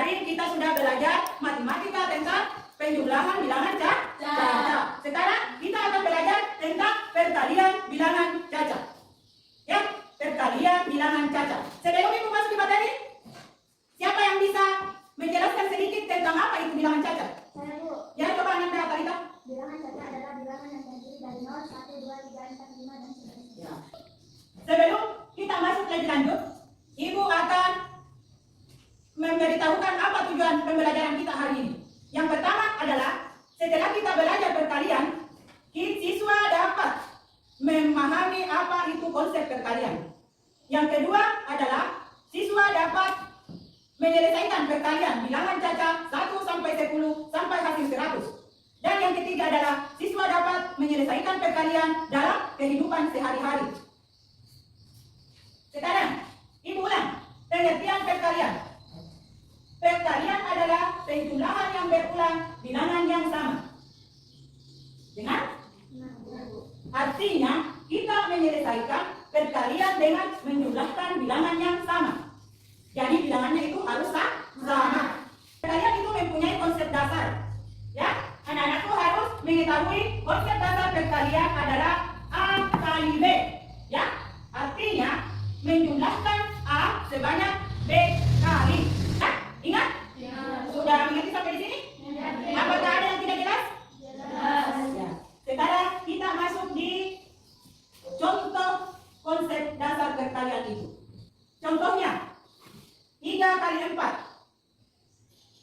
Kemarin kita sudah belajar matematika tentang penjumlahan bilangan cacat. Sekarang kita akan belajar tentang perkalian bilangan cacat. Ya, perkalian bilangan cacat. Sebelum ibu masuk ke materi, siapa yang bisa menjelaskan sedikit tentang apa itu bilangan cacat? Saya, Bu. Ya, coba Nanda Talita. Bilangan cacat adalah bilangan yang terdiri dari 0, 1, 2, 3, 4, 5, dan seterusnya. Ya. Sebelum kita masuk lebih lanjut, ibu akan memberitahukan apa tujuan pembelajaran kita hari ini. Yang pertama adalah setelah kita belajar perkalian, siswa dapat memahami apa itu konsep perkalian. Yang kedua adalah siswa dapat menyelesaikan perkalian bilangan cacat 1 sampai 10 sampai hasil 100. Dan yang ketiga adalah siswa dapat menyelesaikan perkalian dalam kehidupan sehari-hari. Sekarang, ibu ulang pengertian perkalian. Perkalian adalah penjumlahan yang berulang bilangan yang sama. Dengar? Artinya, kita menyelesaikan perkalian dengan menjumlahkan bilangan yang sama. Jadi bilangannya itu harus sama. Perkalian itu mempunyai konsep dasar. Ya, anak-anakku harus mengetahui konsep dasar perkalian adalah A kali B. Ya, artinya menjumlahkan A sebanyak B kali. Ya, ingat? Ya. Sudah mengerti sampai di sini? Ya. Apakah ada yang tidak jelas? Jelas. Ya. Sekarang kita masuk di contoh konsep dasar perkalian itu. Contohnya 3 kali 4.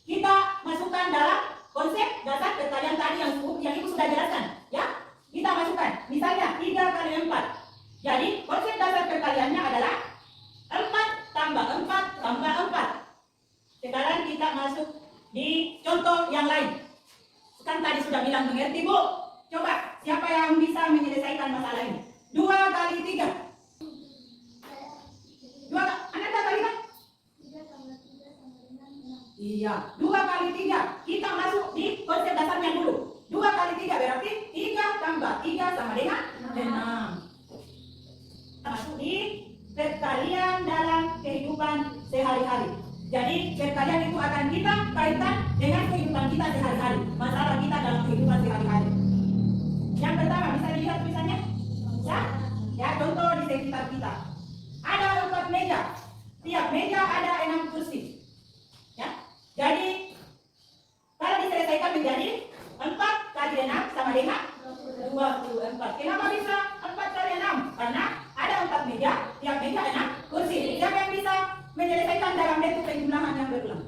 Kita masukkan dalam konsep dasar perkalian tadi yang ibu sudah jelaskan. Ya, kita masukkan. Misalnya 3 kali 4. Jadi konsep dasar perkaliannya adalah 4 tambah 4 tambah 4. Sekarang kita masuk di contoh yang lain. Kan tadi sudah bilang mengerti, Bu. Coba siapa yang bisa menyelesaikan masalah ini? 2 kali 3. 2 Anda kali kan? 3 tambah 3 tambah 5, 6. Iya, 2 kali 3. Kita masuk di konsep dasarnya dulu. 2 kali 3 berarti 3 tambah 3 sama dengan 6. Masuk di perkalian dalam kehidupan sehari-hari. Jadi perkalian itu akan kita kaitkan dengan kehidupan kita sehari-hari. Masalah kita dalam kehidupan sehari-hari. Yang pertama, bisa dilihat tulisannya? Ya? Ya, contoh di sekitar kita. Ada 4 meja. Tiap meja ada 6 kursi. Ya? Jadi kalau diselesaikan menjadi 4 kali 6 sama dengan 24. Kenapa bisa 4 kali 6? Karena ada 4 meja, tiap meja 6 kursi. Siapa yang bisa menyelesaikan dalam bentuk penjumlahan yang berulang?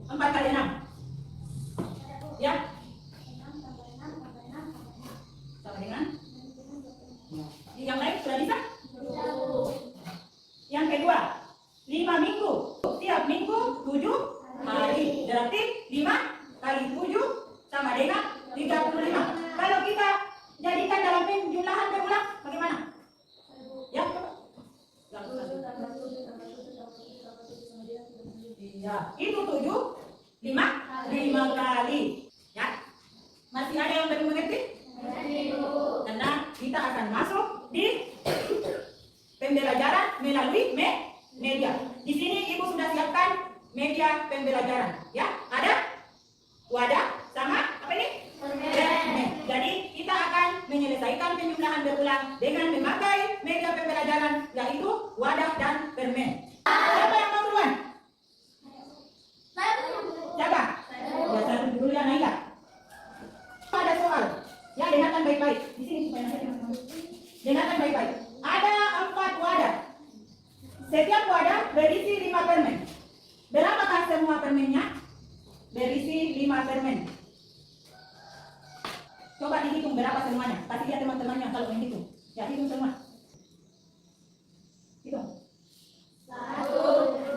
4 kali 6. Ya? 6 tambah 6 tambah 6 tambah 6. Sama dengan? Yang lain sudah bisa? Yang kedua, 5 minggu. Tiap minggu 7 hari. Berarti 5 kali 7 sama dengan 35. Kalau kita jadikan dalam penjumlahan berulang, bagaimana? Ya, coba. Iya, itu 7, 5 kali. Ya, masih ada yang belum mengerti? Karena kita akan masuk di pembelajaran melalui media. Di sini ibu sudah siapkan media pembelajaran. Ya, ada wadah sama apa ini? Permen. Jadi kita akan menyelesaikan penjumlahan berulang dengan memakai media pembelajaran yaitu wadah dan permen. Siapa yang mau duluan? Siapa? Ya, saya dulu ya, Naila. Ada soal. Ya, dengarkan baik-baik. Di sini supaya saya dengarkan baik-baik. Ada 4 wadah. Setiap wadah berisi 5 permen. Berapakah semua permennya? Berisi 5 permen. Coba dihitung berapa semuanya. Kasih lihat teman-temannya kalau menghitung. Ya, hitung semua. Hitung. 1,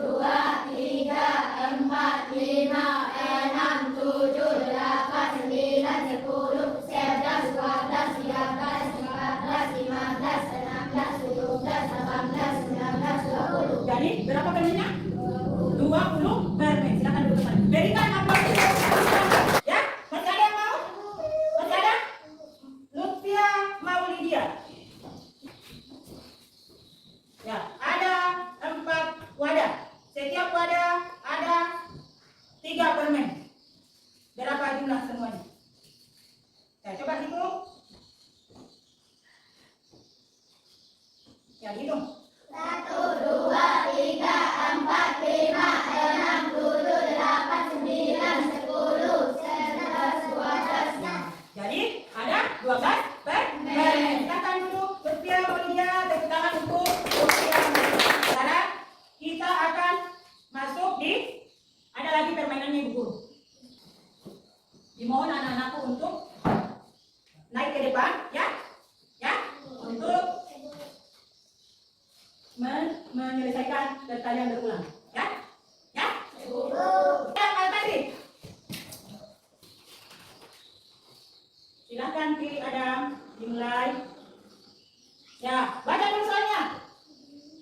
2, 3, 4, 5, 6, 7, 8, 9, 10, 11, 12, 13, 14, 15, 16, 17, 18, 19, 20. Jadi berapa permennya? 20 permen. Silakan duduk depan. Berikan aplaus. Ya, masih ada yang mau? Masih ada? Lutfia Maulidia. Dimohon anak-anakku untuk naik ke depan, ya, untuk menyelesaikan pertanyaan berulang, ya. Al-Fatih. Silakan pilih Adam, dimulai. Ya, baca dulu soalnya.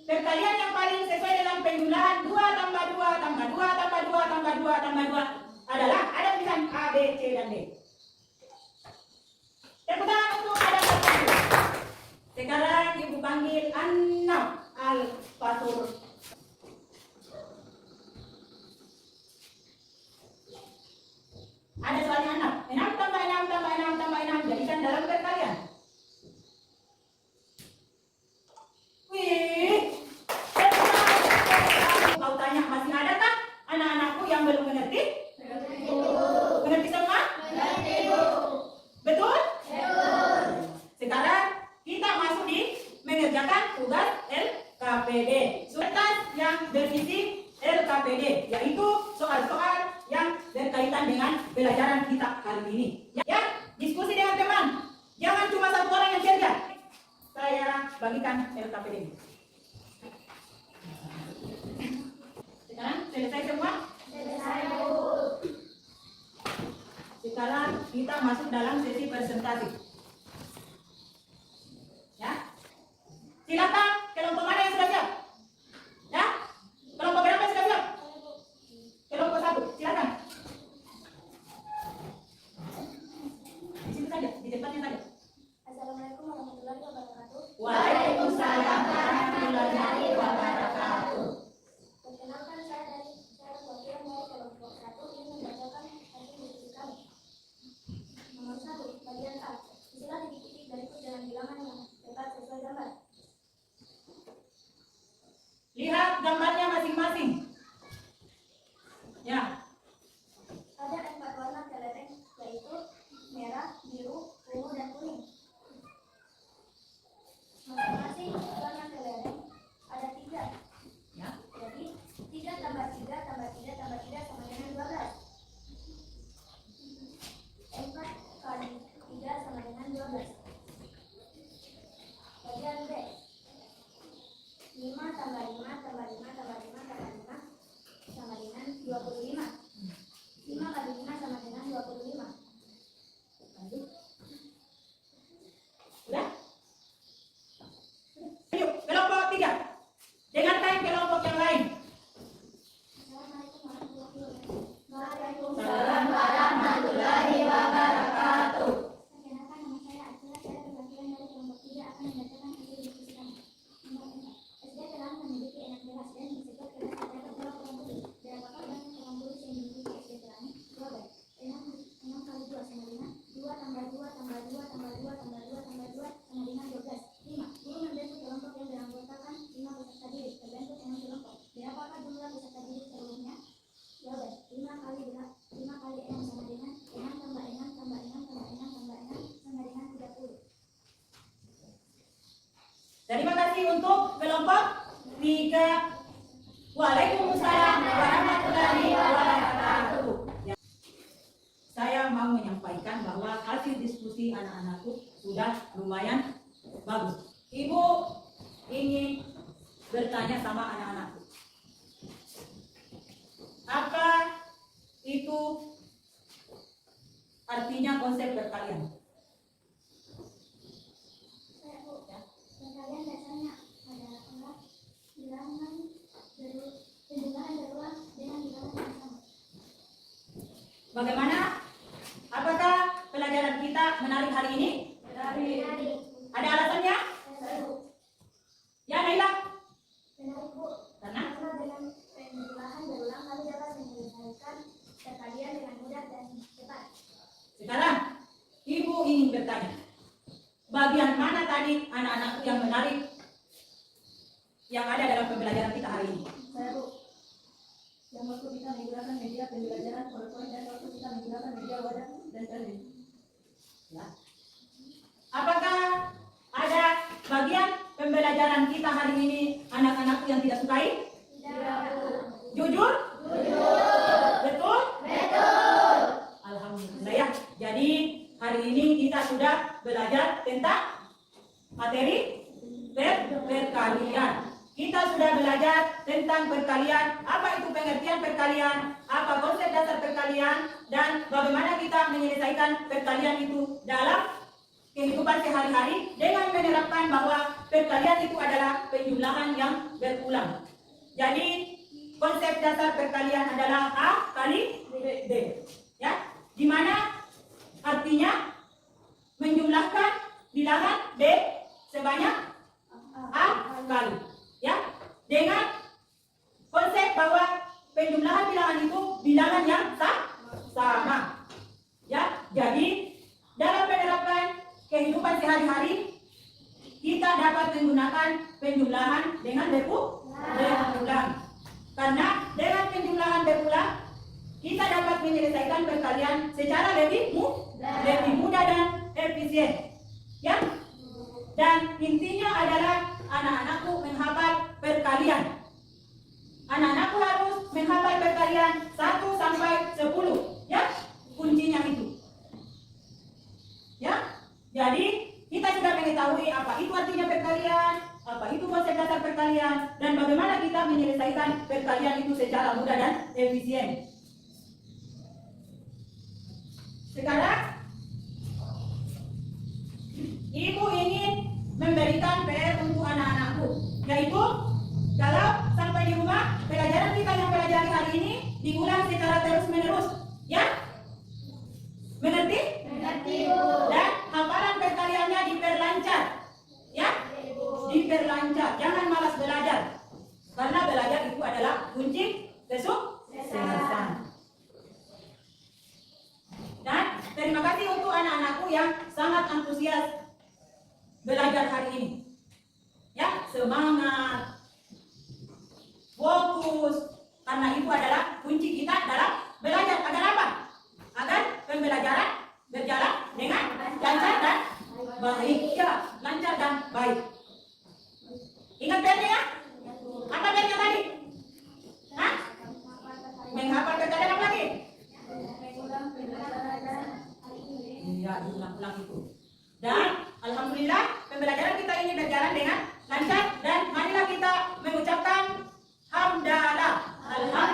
Perkalian yang paling sesuai dengan penjumlahan 2 tambah 2 tambah 2 tambah 2 tambah 2 tambah 2 adalah ada pilihan A, B, C, dan D. Tepuk tangan untuk Adam Al-Fatur. Sekarang ibu panggil Anam Al-Fatur. Ada soalnya 6. 6 tambah 6 tambah 6 tambah 6 jadikan dalam perkalian. Wih, mau tanya masih adakah anak-anakku yang belum mengerti? Mengerti semua? Betul? Sekarang kita masuk di mengerjakan tugas LKPD. Surat yang berisi LKPD, yaitu soal-soal yang berkaitan dengan pelajaran kita kali ini. Ya, diskusi dengan teman. Jangan cuma satu orang yang kerja. Saya bagikan LKPD ini. Sekarang selesai semua? Sekarang kita masuk dalam sesi presentasi. Ya. Silakan kelompok mana yang sudah siap? Ya? Kelompok berapa yang sudah siap? Kelompok 1, silakan. Di situ saja, di depannya saja. Assalamualaikum warahmatullahi wabarakatuh. Waalaikumsalam warahmatullahi wabarakatuh. Perkenalkan, saya perwakilan dari kelompok 1 ingin membacakan hasil diskusi kami. Nomor 1, bagian A. Istilah titik-titik berikut dengan bilangan yang tepat sesuai gambar. Lihat gambarnya masing-masing. Ya. Ada 4 warna kelereng, yaitu merah, biru, ungu, dan kuning. Masing-masing warna kelereng ada 3. Ya. Jadi 3 tambah 3 tambah 3 tambah 3 sama dengan 12. 4 kali 3 sama dengan 12. Bagian B. 5 tambah 5 tambah 5 tambah 5 tambah 5 sama dengan 25. 5 kali 5 sama dengan 25. Lanjut. Sudah? Ayo, kelompok 3. Dengarkan kelompok yang lain. Assalamualaikum warahmatullahi wabarakatuh. Salam warahmatullahi wabarakatuh. Perkenalkan, nama saya Akila. Saya perwakilan dari kelompok 3 akan membacakan hasil diskusi kami. Nomor 4. SD telah memiliki 6 kelas dan disebut kelas terdapat 2 kolam bulu. Berapakah banyak kolam bulu yang dimiliki SD telah? Jawaban. 6 kali 2 sama dengan 2 tambah 2 tambah 2 tambah 2 tambah 2 tambah 2 sama dengan 12. 5. Guru membentuk kelompok yang beranggotakan 5 peserta didik. Terbentuk 6 kelompok. Berapakah jumlah peserta didik seluruhnya? Jawaban. 5 kali 6 sama dengan 6 tambah 6 tambah 6 tambah 6 tambah 6 sama dengan 30. Terima kasih untuk kelompok 3. Waalaikumsalam warahmatullahi wabarakatuh. Ya. Saya mau menyampaikan bahwa hasil diskusi anak-anakku sudah lumayan bagus. Ibu ingin bertanya sama anak-anakku. Apa itu artinya konsep perkalian? Perkalian dasarnya adalah bilangan penjumlahan berulang dengan bilangan yang sama. Bagaimana? Apakah pelajaran kita menarik hari ini? Menarik. Ada alasannya? Seru. Ya, Naila? Menarik, Bu. Karena? Karena dengan penjumlahan berulang kami dapat menyelesaikan perkalian dengan mudah dan cepat. Sekarang, Ibu ingin bertanya. Bagian mana tadi anak-anakku yang menarik yang ada dalam pembelajaran kita hari ini? Saya, Bu. Yang waktu kita menggunakan media pembelajaran PowerPoint dan waktu kita menggunakan media wadah dan Elvin. Ya. Apakah ada bagian pembelajaran kita hari ini anak-anakku yang tidak sukai? Tidak, Bu. Jujur? Jujur. Betul? Betul. Alhamdulillah ya. Baik, jadi hari ini kita sudah belajar tentang materi perkalian. Kita sudah belajar tentang perkalian, apa itu pengertian perkalian, apa konsep dasar perkalian, dan bagaimana kita menyelesaikan perkalian itu dalam kehidupan sehari-hari dengan menerapkan bahwa perkalian itu adalah penjumlahan yang berulang. Jadi konsep dasar perkalian adalah A kali B, ya, di mana artinya menjumlahkan bilangan B sebanyak A kali, ya, dengan konsep bahwa penjumlahan bilangan itu bilangan yang sama, ya. Jadi dalam penerapan kehidupan sehari-hari kita dapat menggunakan penjumlahan dengan berulang, karena dengan penjumlahan berulang kita dapat menyelesaikan perkalian secara lebih mudah dan efisien, ya. Dan intinya adalah anak-anakku menghafal perkalian. Anak-anakku harus menghafal perkalian 1 sampai 10, ya. Kuncinya itu, ya. Jadi kita sudah mengetahui apa itu artinya perkalian, apa itu konsep dasar perkalian, dan bagaimana kita menyelesaikan perkalian itu secara mudah dan efisien. Sekarang Ibu ingin memberikan PR untuk anak-anakku, yaitu kalau sampai di rumah pelajaran kita yang pelajari hari ini diulang secara terus-menerus, ya. Mengerti? Mengerti, Bu. Dan hafalan perkaliannya diperlancar, ya. Diperlancar, jangan malas belajar, karena belajar itu adalah kunci kesuksesan. Dan terima kasih untuk anak-anakku yang sangat antusias belajar hari ini, ya. Semangat, fokus, karena itu adalah kunci kita dalam belajar. Agar apa? Agar pembelajaran berjalan dengan lancar dan baik, ya, lancar dan baik. Ingat PR-nya, ya? Apa PR-nya tadi? Hah? Menghafal perkalian apa lagi? Iya, diulang-ulang itu. Dan alhamdulillah pembelajaran kita ini berjalan dengan lancar, dan marilah kita mengucapkan hamdalah. Alhamdulillah.